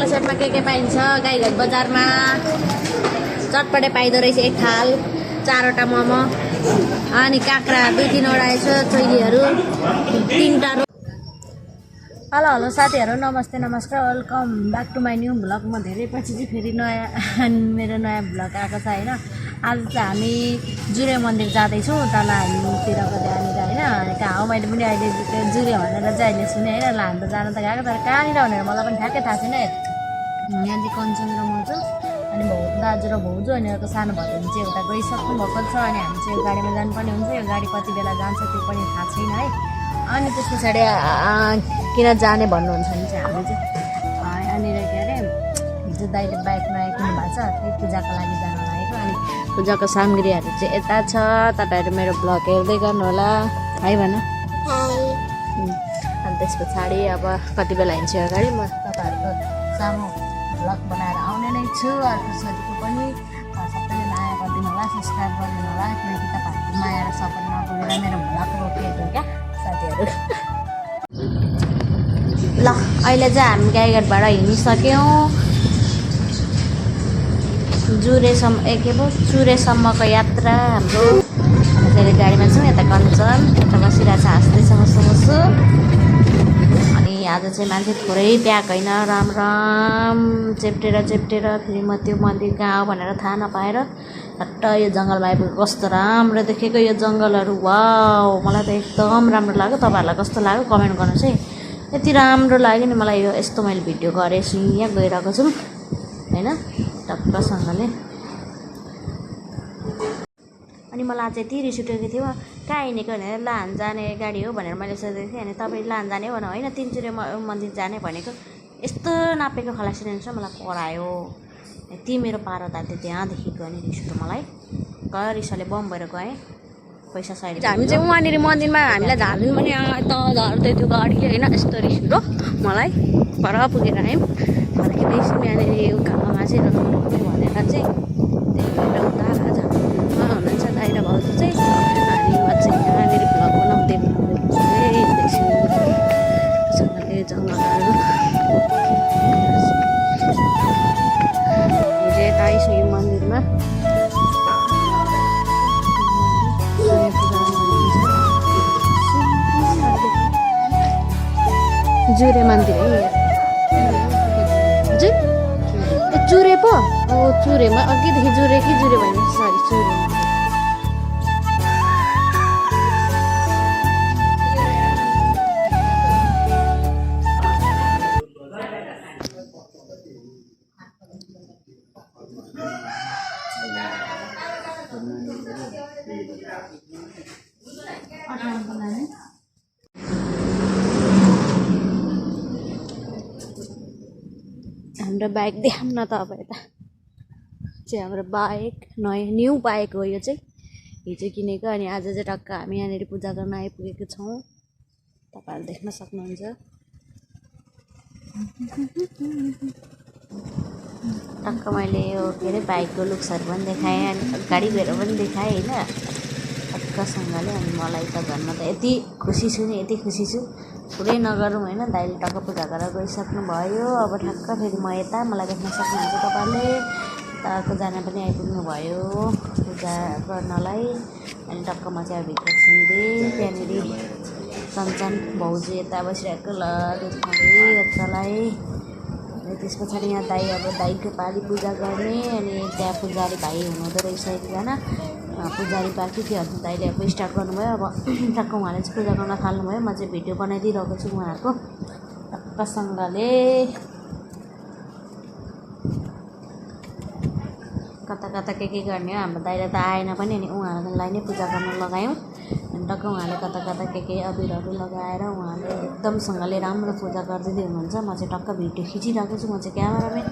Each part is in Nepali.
तल्लो सेटमा के पाइन्छ गाईघाट बजारमा चटपटे पाइदो रहेछ एक थाल 4वटा मोमो अनि काँक्रा 2-3वटा यसो चैलीहरू 3टा। हेलो साथीहरू नमस्ते नमस्कार welcome back to my new vlog. म धेरै पछि चाहिँ फेरि मेरो नयाँ भ्लग आएको छ होइन। आज चाहिँ हामी जुरे मन्दिर जाँदैछौँ तल हामीतिरको त्यहाँनिर होइन। अनि कहाँ हो मैले पनि अहिले जुरे भनेर चाहिँ अहिले सुने होइन। ल हामी त जान त गएको तर कहाँनिर भनेर मलाई पनि ठ्याक्कै थाहा छैन। यहाँ चाहिँ कञ्चन र म छु अनि दाजु र भाउजू अनि अर्को सानो भतिजी चाहिँ एउटा गइसक्नु भएको छ। अनि हामी चाहिँ यो गाडीमा जानुपर्ने हुन्छ। यो गाडी कति बेला जान्छ त्यो पनि थाहा छैन है। अनि त्यस पछाडि किन जाने भन्नुहुन्छ भने चाहिँ हामीले चाहिँ यहाँनिर के अरे हिजो दाइले बाइक नयाँ किन्नु भएको छ त्यही पूजाको लागि जान लागेको। अनि पूजाको सामग्रीहरू चाहिँ यता छ। तपाईँहरू मेरो भ्लग हेर्दै गर्नु होला है भन। अनि त्यस पछाडि अब कति बेला हिँड्छु यो गाडी म तपाईँहरूको सामु भ्लग बनाएर आउने नै छु। अर्को साथीको पनि सबैले माया गरिदिनु होला, सब्सक्राइब गरिदिनु होला किनकि तपाईँहरूको माया र सपोर्ट नपुगेर मेरो भ्लग रोकिएको क्या साथीहरू। ल अहिले चाहिँ हामी गाईघाटबाट हिँडिसक्यौँ चुरेसम्मको यात्रा हाम्रो। अहिले गाडीमा छौँ। यता कञ्चन यता बसिरहेको छ हाँस्दैछ मसु। अनि आज चाहिँ मान्छे थोरै प्याक होइन, राम राम चेप्टेर फेरि म त्यो मन्दिर कहाँ हो भनेर थाहा नपाएर हट्ट यो जङ्गलमा आइपुग्यो। कस्तो राम्रो देखेको यो जङ्गलहरू, वाउ मलाई त एकदम राम्रो लाग्यो। तपाईँहरूलाई कस्तो लाग्यो कमेन्ट गर्नुहोस् है। यति राम्रो लाग्यो नि मलाई यो यस्तो मैले भिडियो गरेँ यहाँ गइरहेको छु होइन टक्कसँगले। अनि मलाई आज यति रिस उठेको थियो कहाँ हिँडेको भनेर लाहान जाने गाडी हो भनेर मैले सोधेको थिएँ। अनि तपाईँ लाहान जाने हो भने होइन तिनचुरे मन्दिर जाने भनेको यस्तो नापेको खलासिरहेको छ मलाई करायो। यति मेरो पारो तात्यो त्यहाँदेखि गयो नि रिस उठ्यो मलाई। रिसले बम भएर गएँ पैसा सहिले। हामी चाहिँ वहाँनिर मन्दिरमा हामीलाई झार्दिनु पनि यता झर्दै थियो गाडी होइन। यस्तो रिस उठ्यो मलाई। पर पुगेर आयौँ फर्किँदै एकछिन यहाँनिर उकालोमा चाहिँ रमाउनु भनेर चाहिँ त्यही भएर उता हुनुहुन्छ दाइ र भाउजू चाहिँ। अनि म चाहिँ यहाँनिर भ्लग बनाउँदै हिँड्दैछु जङ्गलहरू हिजो यता आइसक्यो यो मन्दिरमा। जुरे मन्दिर है हजुर। ए चुरे पो ओ चुरेमा अघिदेखि जुरे कि जुरे भने सरी चुरे। हाम्रो बाइक देखाउँ न त अब यता चाहिँ हाम्रो बाइक नयाँ न्यू बाइक हो यो चाहिँ हिजो किनेको। अनि आज चाहिँ टक्क हामी यहाँनिर पूजा गर्न आइपुगेको छौँ तपाईँहरू देख्न सक्नुहुन्छ। टक्क मैले यो के अरे बाइकको लुक्सहरू पनि देखाएँ अनि गाडी गएर पनि देखाएँ होइन टक्कसँगले। अनि मलाई त भन्न त यति खुसी छु नि यति खुसी छु पुरै नगरौँ होइन। दाइले टक्क पूजा गरेर गइसक्नु भयो। अब ठ्याक्क फेरि म यता मलाई देख्न सक्नुहुन्छ तपाईँले यताको जान पनि आइपुग्नु भयो पूजा गर्नलाई। अनि टक्क म चाहिँ अब भित्र छिरेँ त्यहाँनिर कञ्चन भाउजू यता बसिरहेको ल दुध खुवाउँदै बच्चालाई। अनि त्यस पछाडि यहाँ दाइ अब दाइको पाली पूजा गर्ने। अनि त्यहाँ पुजारी भाइ हुनुहुँदो रहेछ एकजना पुजारी बाँकी थियो। अनि दाइले अब स्टार्ट गर्नुभयो। अब टक्क उहाँले चाहिँ पूजा गर्न थाल्नुभयो। म चाहिँ भिडियो बनाइदिइरहेको छु उहाँहरूको टक्कसँगले। कता कता के गर्ने हो हाम्रो दाइले त आएन पनि। अनि उहाँहरूलाई नै पूजा गर्न लगायौँ। अनि टक्क उहाँले कता कता के अबिरहरू लगाएर उहाँले एकदमसँगले राम्रो पूजा गरिदिँदै हुनुहुन्छ। म चाहिँ टक्क भिडियो खिचिरहेको छु। म चाहिँ क्यामेराम्यान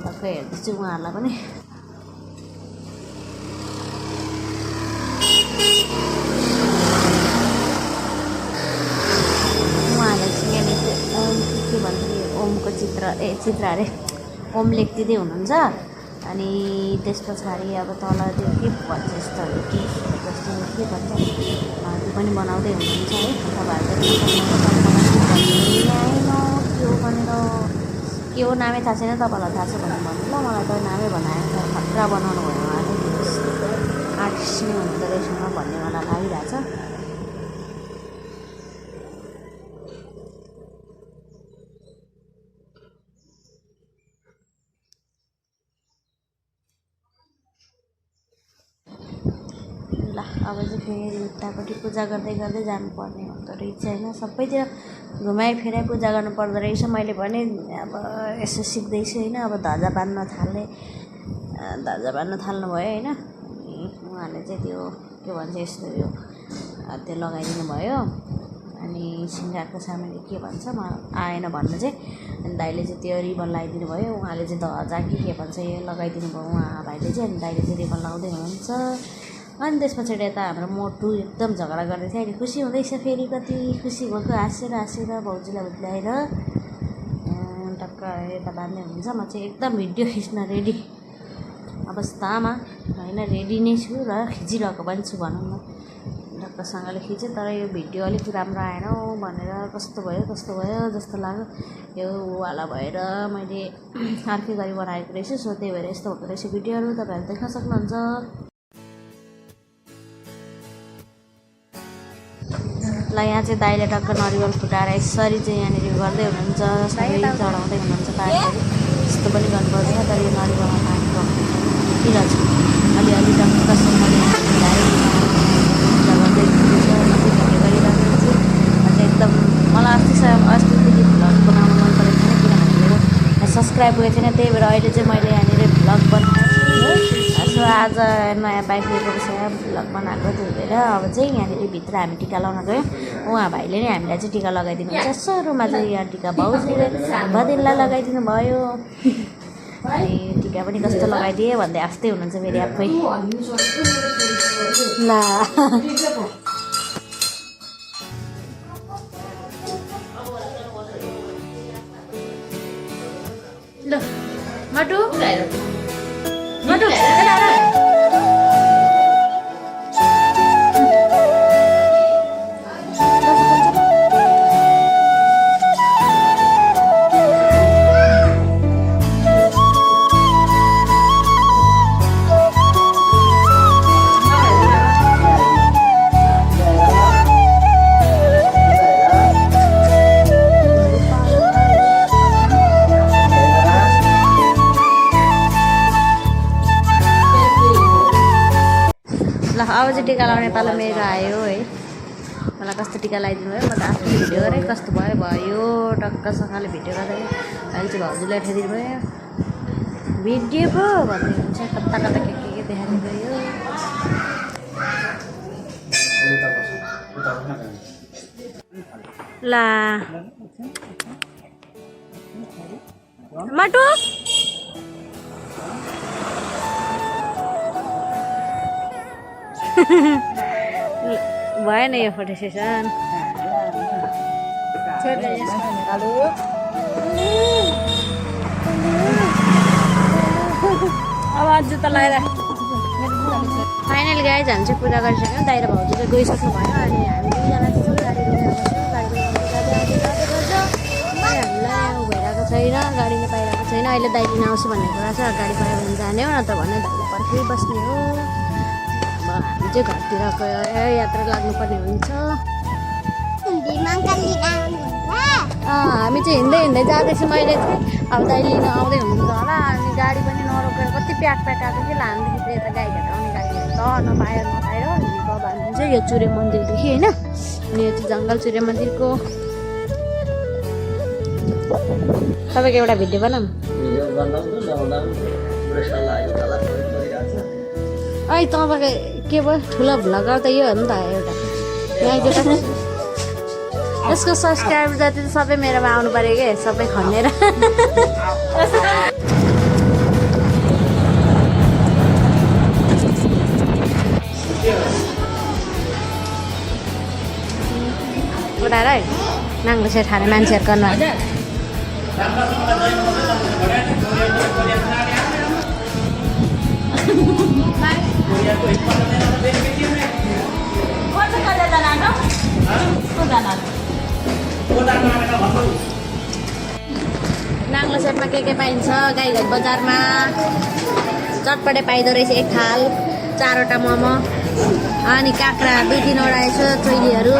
टक्क हेर्दैछु उहाँहरूलाई पनि। उहाँहरूले चाहिँ यहाँनिर के भन्छ ओमको चित्र अरे ओम लेखिदिँदै हुनुहुन्छ। अनि त्यस पछाडि अब तल त्यो के भन्छ यस्तोहरू के जस्तो के भन्छ त्यो पनि बनाउँदै हुनुहुन्छ है। तपाईँहरूले के हो भनेर के हो नामै थाहा छैन, तपाईँलाई थाहा छ भने भन्नु ल, मलाई त नामै बनाएको छ, खतरा बनाउनु भयो उहाँले, आर्टिस्ट नै हुनुहुँदो रहेछ भन्ने मलाई लागिरहेछ। ल अब चाहिँ फेरि उतापट्टि पूजा गर्दै गर्दै जानुपर्ने हुँदो रहेछ होइन, सबैतिर घुमाइ फिराइ पूजा गर्नु पर्दो रहेछ। मैले भने अब यसो सिक्दैछु होइन, अब ध्वजा बाँध्न थाल्नुभयो होइन। उहाँले चाहिँ त्यो के भन्छ यस्तो यो त्यो लगाइदिनु भयो, अनि सिँगारको सामानले के भन्छ म आएन भन्नु चाहिँ, अनि दाइले चाहिँ त्यो रिबन लगाइदिनु भयो, उहाँले चाहिँ ध्वजा के भन्छ यो लगाइदिनु भयो उहाँ भाइले चाहिँ, अनि दाइले चाहिँ रिबन लगाउँदै हुनुहुन्छ। अनि त्यस पछाडि यता हाम्रो मोटु एकदम झगडा गर्दै थियो, अहिले खुसी हुँदैछ, फेरि कति खुसी भएको, हाँसेर भाउजूलाई भुत्ल्याएर टक्क यता बाँध्दै हुन्छ। म चाहिँ एकदम भिडियो खिच्न रेडी अवस्थामा होइन, रेडी नै छु र खिचिरहेको पनि छु भनौँ न, टक्कसँगले खिचेँ। तर यो भिडियो अलिक राम्रो आएन हौ भनेर कस्तो भयो जस्तो लाग्यो, यो वाला भएर मैले अर्कै गरी बनाएको रहेछु, सो त्यही भएर यस्तो हुँदो रहेछ भिडियोहरू, तपाईँहरू देख्न सक्नुहुन्छ। ल यहाँ चाहिँ दाइले टक्क नरिवल फुटाएर यसरी चाहिँ यहाँनिर गर्दै हुनुहुन्छ, सबै चढाउँदै हुनुहुन्छ पानीहरू, यस्तो पनि गर्नुपर्दैन। तर यो नरिवलमा पानी रोकिरहेको छ अलिअलि टक्कसँगले गर्दै गरिरहेको छु। अन्त एकदम मलाई अस्तिदेखि भ्लग बनाउनु मन परेको थिएन, किनभने मेरो सब्सक्राइब गरेको थिएन, त्यही भएर अहिले चाहिँ मैले यहाँनिर भ्लग बनाएँ। सो आज नयाँ बाइक लिएको विषय भ्लग बनाएको, त्यही भएर अब चाहिँ यहाँनिर भित्र हामी टिका लगाउन गयौँ। उहाँ भाइले नै हामीलाई चाहिँ टिका लगाइदिनु हुन्छ, सुरुमा चाहिँ यहाँ टिका भाउजूले बदिनलाई लगाइदिनु भयो, अनि टिका पनि कस्तो लगाइदिए भन्दै हाँस्दै हुनुहुन्छ फेरि आफै। ल मटु अब चाहिँ टिका लगाउने पालो मेरो आयो है, मलाई कस्तो टिका लगाइदिनु भयो, म त आफ्नो भिडियो गरेँ कस्तो भयो टक्कसँगले भिडियो गर्दै। अहिले चाहिँ भाउजूलाई उठाइदिनु भयो, भिडियो पो भन्दै हुन्छ, कता के देखाइदिनु भयो। ला मटु भएन यो फोटो सेसन। अब जुत्ता लगाएर फाइनल गाइज हामी चाहिँ पूजा गरिसक्यौँ, दाइ र भाउजू चाहिँ गइसक्नु भयो, अनि हामी दुईजना चाहिँ गाडी लिएर बस्यौँ। हामीलाई भइरहेको छैन, गाडी नै पाइरहेको छैन, अहिले दाइ लिन आउँछु भन्ने कुरा छ, गाडी पायो भने जाने हो, नत्र भने दाइले पर्खै बस्ने हो। अब हामी चाहिँ घरतिरको यात्रा लाग्नुपर्ने हुन्छ। हामी चाहिँ हिँड्दै जाँदैछौँ, मैले चाहिँ अब दाइ लिन आउँदै हुनुहुन्छ होला, अनि गाडी पनि नरोकेर कति प्याक आएको थियो। हामीदेखि यता गाई भेटाउने गाडीहरू त नपाएर हिँडेको भनिदिन्छ। यो चुरे मन्दिरदेखि होइन, अनि यो चाहिँ जङ्गल चुरे मन्दिरको। तपाईँको एउटा भिडियो बनाऊँ है, तपाईँको के भयो ठुलो भ्लगर त यो हो नि त एउटा। यहाँ यसको सब्सक्राइबर जति त सबै मेरोमा आउनु पऱ्यो कि, सबै खनेर। उठाएर है नाङ्गो सेट खाने मान्छेहरू गर्नु नाङ्लो सेटमा के पाइन्छ गाईघाट बजारमा चटपटे पाइदो रहेछ एक थाल 4वटा मोमो अनि काँक्रा 2-3वटा यसो चोइलीहरू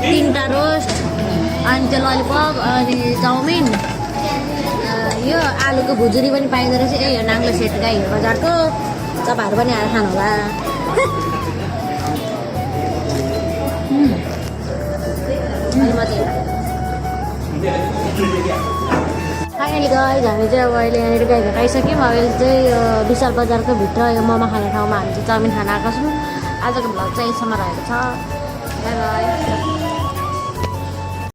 3टा रोस्ट अनि त्यो ललिपप अनि चाउमिन यो आलुको भुजुरी पनि पाइदो रहेछ यो नाङ्लो सेट गाईघाट बजारको तपाईँहरू पनि आएर खानु होला फाइनली गाइज हामी चाहिँ अब अहिले यहाँनिर गाईघाट आइसक्यौँ अब अहिले चाहिँ यो विशाल बजारको भित्र यो मोमो खाने ठाउँमा हामी चाहिँ चाउमिन खान आएको छौँ आजको भ्लग चाहिँ यसम्म रहेको छ बाई बाई